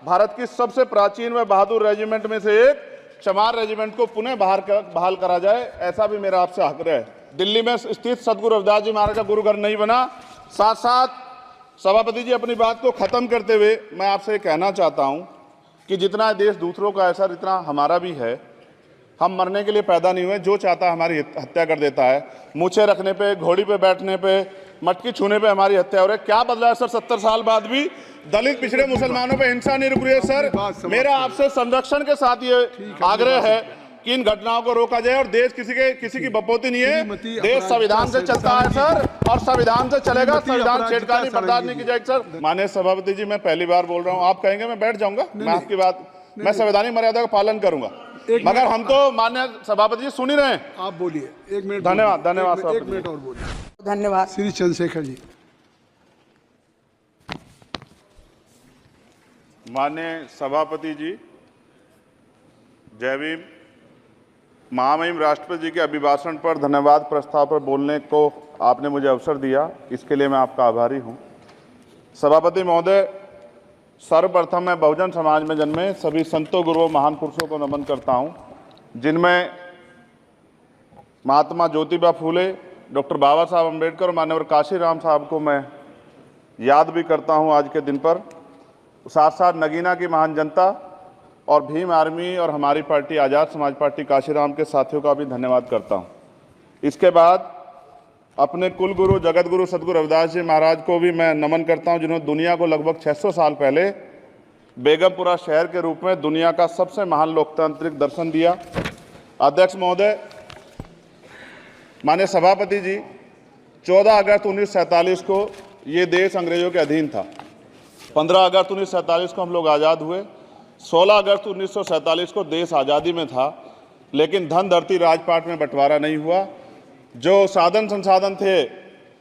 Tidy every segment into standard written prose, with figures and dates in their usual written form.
भारत की सबसे प्राचीन व बहादुर रेजिमेंट में से एक चमार रेजिमेंट को पुनः बहाल करा जाए, ऐसा भी मेरा आपसे आग्रह है। दिल्ली में स्थित सदगुरु रविदास जी महाराज का गुरुघर नहीं बना। साथ साथ सभापति जी, अपनी बात को खत्म करते हुए मैं आपसे कहना चाहता हूं कि जितना देश दूसरों का है सर, इतना हमारा भी है। हम मरने के लिए पैदा नहीं हुए, जो चाहता है हमारी हत्या कर देता है। मूछें रखने पे, घोड़ी पे बैठने पे, मटकी छूने पे हमारी हत्या हो रही है। क्या बदला है सर? 70 साल बाद भी दलित पिछड़े मुसलमानों पे हिंसा नहीं रुक रही है सर। मेरा आपसे संरक्षण के साथ ये आग्रह है कि इन घटनाओं को रोका जाए और देश किसी की बपोती नहीं है। देश संविधान से चलता है सर, और संविधान से चलेगा। संविधान छेड़खानी बर्दाश्त नहीं की जाएगी सर। माननीय सभापति जी, मैं पहली बार बोल रहा हूँ, आप कहेंगे मैं बैठ जाऊंगा, मैं आपकी बात, मैं संवैधानिक मर्यादा का पालन करूंगा, मगर हम तो माननीय सभापति जी सुन ही रहे हैं। आप बोलिए, 1 मिनट। धन्यवाद, धन्यवाद। 1 मिनट और बोलिए। धन्यवाद। श्री चंद्रशेखर जी। माननीय सभापति जी, जय भीम। महामहिम राष्ट्रपति जी के अभिभाषण पर धन्यवाद प्रस्ताव पर बोलने को आपने मुझे अवसर दिया, इसके लिए मैं आपका आभारी हूं। सभापति महोदय, सर्वप्रथम मैं बहुजन समाज में जन्मे सभी संतों, गुरुओं, महान पुरुषों को नमन करता हूं, जिनमें महात्मा ज्योतिबा फूले, डॉक्टर बाबा साहब अम्बेडकर और मान्यवर काशीराम साहब को मैं याद भी करता हूं आज के दिन पर। साथ साथ नगीना की महान जनता और भीम आर्मी और हमारी पार्टी आज़ाद समाज पार्टी काशीराम के साथियों का भी धन्यवाद करता हूं। इसके बाद अपने कुल गुरु जगत गुरु सदगुरु रविदास जी महाराज को भी मैं नमन करता हूं, जिन्होंने दुनिया को लगभग 600 साल पहले बेगमपुरा शहर के रूप में दुनिया का सबसे महान लोकतांत्रिक दर्शन दिया। अध्यक्ष महोदय, माननीय सभापति जी, 14 अगस्त 1947 को ये देश अंग्रेजों के अधीन था। 15 अगस्त 1947 को हम लोग आज़ाद हुए। 16 अगस्त 1947 को देश आज़ादी में था, लेकिन धन धरती राजपाट में बंटवारा नहीं हुआ। जो साधन संसाधन थे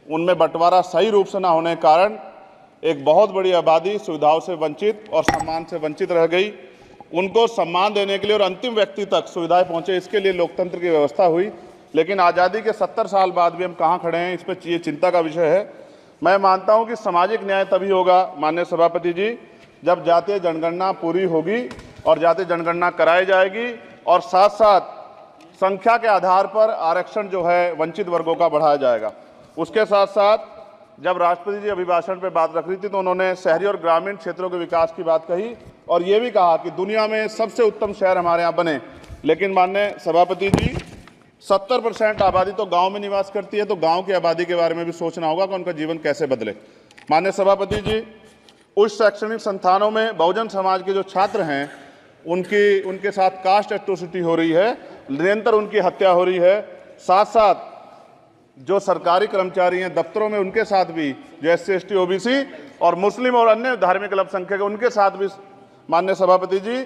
उनमें बंटवारा सही रूप से न होने के कारण एक बहुत बड़ी आबादी सुविधाओं से वंचित और सम्मान से वंचित रह गई। उनको सम्मान देने के लिए और अंतिम व्यक्ति तक सुविधाएं पहुंचे, इसके लिए लोकतंत्र की व्यवस्था हुई। लेकिन आज़ादी के 70 साल बाद भी हम कहाँ खड़े हैं, इस पर ये चिंता का विषय है। मैं मानता हूं कि सामाजिक न्याय तभी होगा माननीय सभापति जी, जब जातीय जनगणना पूरी होगी और जातीय जनगणना कराई जाएगी, और साथ साथ संख्या के आधार पर आरक्षण जो है वंचित वर्गों का बढ़ाया जाएगा। उसके साथ साथ जब राष्ट्रपति जी अभिभाषण पर बात रख रही थी तो उन्होंने शहरी और ग्रामीण क्षेत्रों के विकास की बात कही और ये भी कहा कि दुनिया में सबसे उत्तम शहर हमारे यहाँ बने। लेकिन माननीय सभापति जी, 70% आबादी तो गांव में निवास करती है, तो गांव की आबादी के बारे में भी सोचना होगा कि उनका जीवन कैसे बदले। माननीय सभापति जी, उच्च शैक्षणिक संस्थानों में बहुजन समाज के जो छात्र हैं उनके साथ कास्ट एट्रोसिटी हो रही है, निरंतर उनकी हत्या हो रही है। साथ साथ जो सरकारी कर्मचारी हैं दफ्तरों में, उनके साथ भी जो SC ST OBC और मुस्लिम और अन्य धार्मिक अल्पसंख्यक है, उनके साथ भी माननीय सभापति जी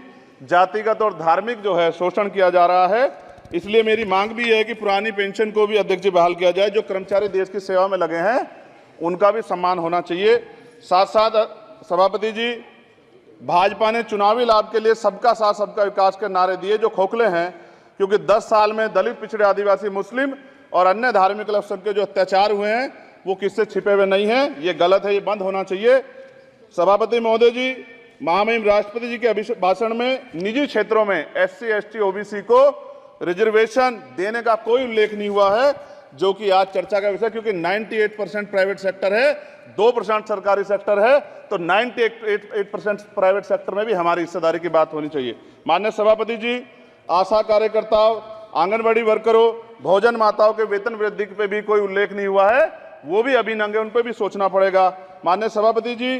जातिगत और धार्मिक जो है शोषण किया जा रहा है। इसलिए मेरी मांग भी है कि पुरानी पेंशन को भी अध्यक्ष जी बहाल किया जाए। जो कर्मचारी देश की सेवा में लगे हैं उनका भी सम्मान होना चाहिए। साथ साथ सभापति जी, भाजपा ने चुनावी लाभ के लिए सबका साथ सबका विकास के नारे दिए जो खोखले हैं, क्योंकि 10 साल में दलित, पिछड़े, आदिवासी, मुस्लिम और अन्य धार्मिक अल्पसंख्यक जो अत्याचार हुए हैं वो किससे छिपे हुए नहीं हैं। ये गलत है, ये बंद होना चाहिए। सभापति महोदय जी, महामहिम राष्ट्रपति जी के अभिभाषण में निजी क्षेत्रों में SC ST OBC को रिजर्वेशन देने का कोई उल्लेख नहीं हुआ है, जो कि आज चर्चा का विषय, क्योंकि 98% प्राइवेट सेक्टर है, 2% सरकारी सेक्टर है, तो 98% प्राइवेट सेक्टर में भी हमारी हिस्सेदारी की बात होनी चाहिए। माननीय सभापति जी, आशा कार्यकर्ताओं, आंगनबाड़ी वर्करों, भोजन माताओं के वेतन वृद्धि पे भी कोई उल्लेख नहीं हुआ है, वो भी अभी नंगे, उन पर भी सोचना पड़ेगा। माननीय सभापति जी,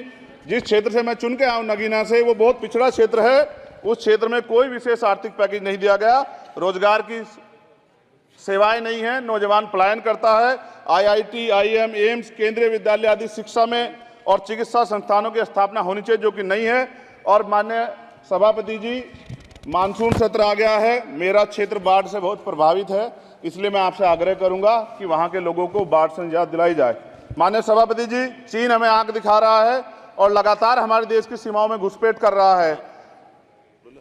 जिस क्षेत्र से मैं चुन के आऊँ नगीना से, वो बहुत पिछड़ा क्षेत्र है। उस क्षेत्र में कोई विशेष आर्थिक पैकेज नहीं दिया गया, रोजगार की सेवाएं नहीं है, नौजवान पलायन करता है। IIT, IIM, एम्स, केंद्रीय विद्यालय आदि शिक्षा में और चिकित्सा संस्थानों की स्थापना होनी चाहिए, जो कि नहीं है। और माननीय सभापति जी, मानसून सत्र आ गया है, मेरा क्षेत्र बाढ़ से बहुत प्रभावित है, इसलिए मैं आपसे आग्रह करूंगा कि वहां के लोगों को बाढ़ से निजात दिलाई जाए। माननीय सभापति जी, चीन हमें आंख दिखा रहा है और लगातार हमारे देश की सीमाओं में घुसपैठ कर रहा है,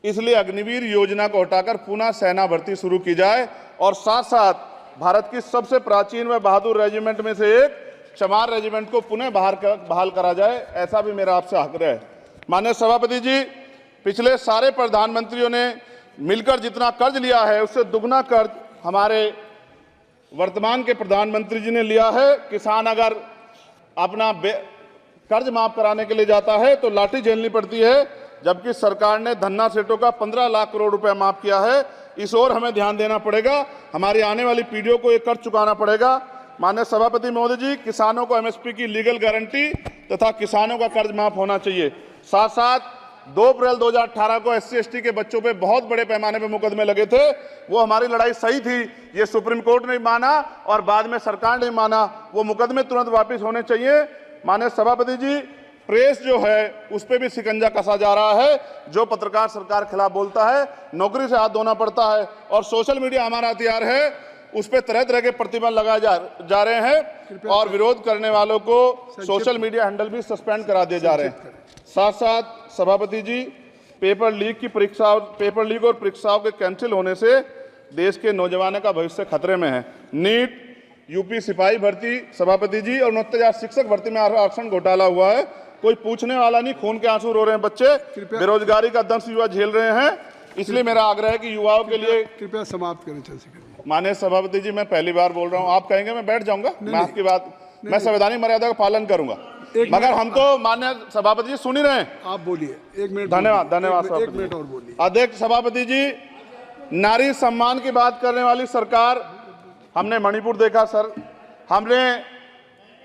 इसलिए अग्निवीर योजना को हटाकर पुनः सेना भर्ती शुरू की जाए और साथ साथ भारत की सबसे प्राचीन व बहादुर रेजिमेंट में से एक चमार रेजिमेंट को पुनः बहाल करा जाए, ऐसा भी मेरा आपसे आग्रह है। माननीय सभापति जी, पिछले सारे प्रधानमंत्रियों ने मिलकर जितना कर्ज लिया है उससे दुगना कर्ज हमारे वर्तमान के प्रधानमंत्री जी ने लिया है। किसान अगर अपना कर्ज माफ कराने के लिए जाता है तो लाठी झेलनी पड़ती है, जबकि सरकार ने धन्ना सेठों का 15 लाख करोड़ रुपया माफ किया है। इस ओर हमें ध्यान देना पड़ेगा, हमारी आने वाली पीढ़ियों को ये कर्ज चुकाना पड़ेगा। माननीय सभापति महोदय जी, किसानों को एमएसपी की लीगल गारंटी तथा किसानों का कर्ज माफ होना चाहिए। साथ साथ 2 अप्रैल 2018 को SC/ST के बच्चों पे बहुत बड़े पैमाने पे मुकदमे लगे थे, वो हमारी लड़ाई सही थी, ये सुप्रीम कोर्ट ने माना और बाद में सरकार ने माना, वो मुकदमे तुरंत वापस होने चाहिए। माननीय सभापति जी, प्रेस जो है उस पर भी शिकंजा कसा जा रहा है। जो पत्रकार सरकार के खिलाफ बोलता है नौकरी से हाथ धोना पड़ता है, और सोशल मीडिया हमारा हथियार है, उस पर तरह तरह के प्रतिबंध लगाए जा रहे हैं और विरोध करने वालों को सोशल मीडिया हैंडल भी सस्पेंड करा दिए जा रहे हैं। साथ साथ सभापति जी, पेपर लीक और परीक्षाओं के कैंसिल होने से देश के नौजवानों का भविष्य खतरे में है। नीट, यूपी सिपाही भर्ती सभापति जी और 69,000 शिक्षक भर्ती में आरक्षण घोटाला हुआ है, कोई पूछने वाला नहीं, खून के आंसू रो रहे हैं बच्चे, बेरोजगारी का दंश युवा झेल रहे हैं। इसलिए मेरा आग्रह है कि युवाओं के लिए कृपया समाप्त करें चंद्रशेखर जी। माननीय सभापति जी, मैं पहली बार बोल रहा हूं, आप कहेंगे मैं बैठ जाऊंगा, मैं आपकी बात, मैं संवैधानिक मर्यादा का पालन करूंगा, मगर हम तो माननीय सभापति जी सुन ही रहे हैं। आप बोलिए, 1 मिनट। धन्यवाद, धन्यवाद। 1 मिनट और बोलिए। अध्यक्ष सभापति जी, नारी सम्मान की बात करने वाली सरकार, हमने मणिपुर देखा सर, हमने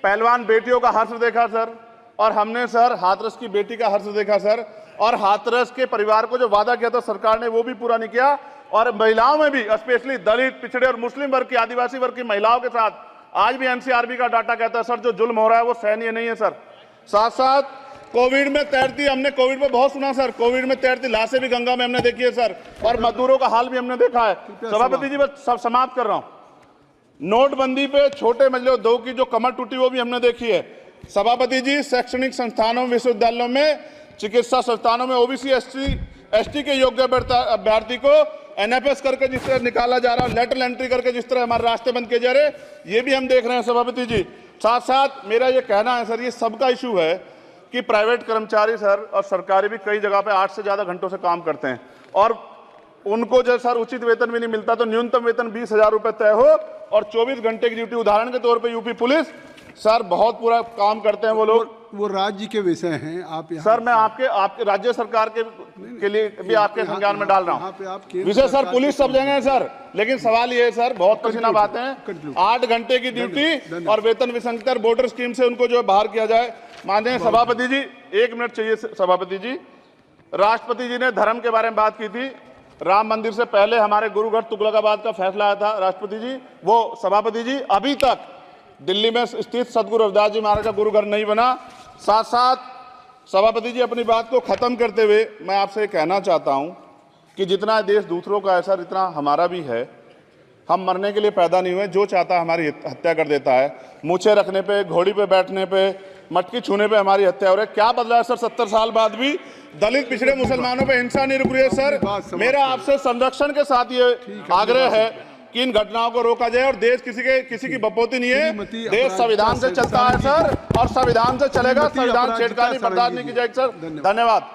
पहलवान बेटियों का हर्ष देखा सर, और हमने सर हाथरस की बेटी का हर्ष देखा सर, और हाथरस के परिवार को जो वादा किया था सरकार ने वो भी पूरा नहीं किया। और महिलाओं में भी, स्पेशली दलित, पिछड़े और मुस्लिम वर्ग की, आदिवासी वर्ग की महिलाओं के साथ आज भी NCRB का डाटा कहता है सर जो जुल्म हो रहा है वो सहनीय नहीं है सर। साथ साथ कोविड में तैरती, हमने कोविड में बहुत सुना सर, कोविड में तैरती लाशें भी गंगा में हमने देखी है सर, और मजदूरों का हाल भी हमने देखा है। सभापति जी, बस सब समाप्त कर रहा हूं। नोटबंदी पे छोटे मजले उद्योग की जो कमर टूटी वो भी हमने देखी है। सभापति जी, शैक्षणिक संस्थानों, विश्वविद्यालयों में, चिकित्सा संस्थानों में OBC ST के योग्य अभ्यर्थी को NFS करके जिस तरह निकाला जा रहा है, लेटरल एंट्री करके जिस तरह हमारे रास्ते बंद किए जा रहे, ये भी हम देख रहे हैं सभापति जी। साथ साथ मेरा ये कहना है सर, ये सबका इशू है कि प्राइवेट कर्मचारी सर और सरकारी भी कई जगह पे 8 से ज्यादा घंटों से काम करते हैं, और उनको जो सर उचित वेतन भी नहीं मिलता, तो न्यूनतम वेतन 20,000 रुपए तय हो और 24 घंटे की ड्यूटी। उदाहरण के तौर पे यूपी पुलिस सर बहुत पूरा काम करते हैं वो लोग, वो राज्य के विषय हैं। आप सर मैं आपके राज्य सरकार के लिए भी आपके संज्ञान में डाल रहा हूँ विषय सर, पुलिस सब जगह है सर, लेकिन सवाल ये है सर, बहुत पसीना बातें हैं, 8 घंटे की ड्यूटी और वेतन विसंगति, वोटर स्कीम से उनको जो बाहर किया जाए। माननीय सभापति जी, 1 मिनट चाहिए सभापति जी। राष्ट्रपति जी ने धर्म के बारे में बात की थी, राम मंदिर से पहले हमारे गुरुघर तुगलकाबाद का फैसला आया था राष्ट्रपति जी, वो सभापति जी अभी तक दिल्ली में स्थित सदगुरु रविदास जी महाराज का गुरुघर नहीं बना। साथ साथ सभापति जी, अपनी बात को खत्म करते हुए मैं आपसे कहना चाहता हूं कि जितना देश दूसरों का है सर, इतना हमारा भी है। हम मरने के लिए पैदा नहीं हुए, जो चाहता है हमारी हत्या कर देता है। मूछें रखने पे, घोड़ी पे बैठने पे, मटकी छूने पे हमारी हत्या हो रही है। क्या बदला है सर 70 साल बाद भी? दलित, पिछड़े, मुसलमानों पे हिंसा नहीं रुक रही है सर। मेरा आपसे संरक्षण के साथ ये आग्रह है कि इन घटनाओं को रोका जाए, और देश किसी की बपोती नहीं है, देश संविधान से चलता है सर, और संविधान से चलेगा, संविधान छेड़खानी बर्दाश्त नहीं की जाएगी सर। धन्यवाद।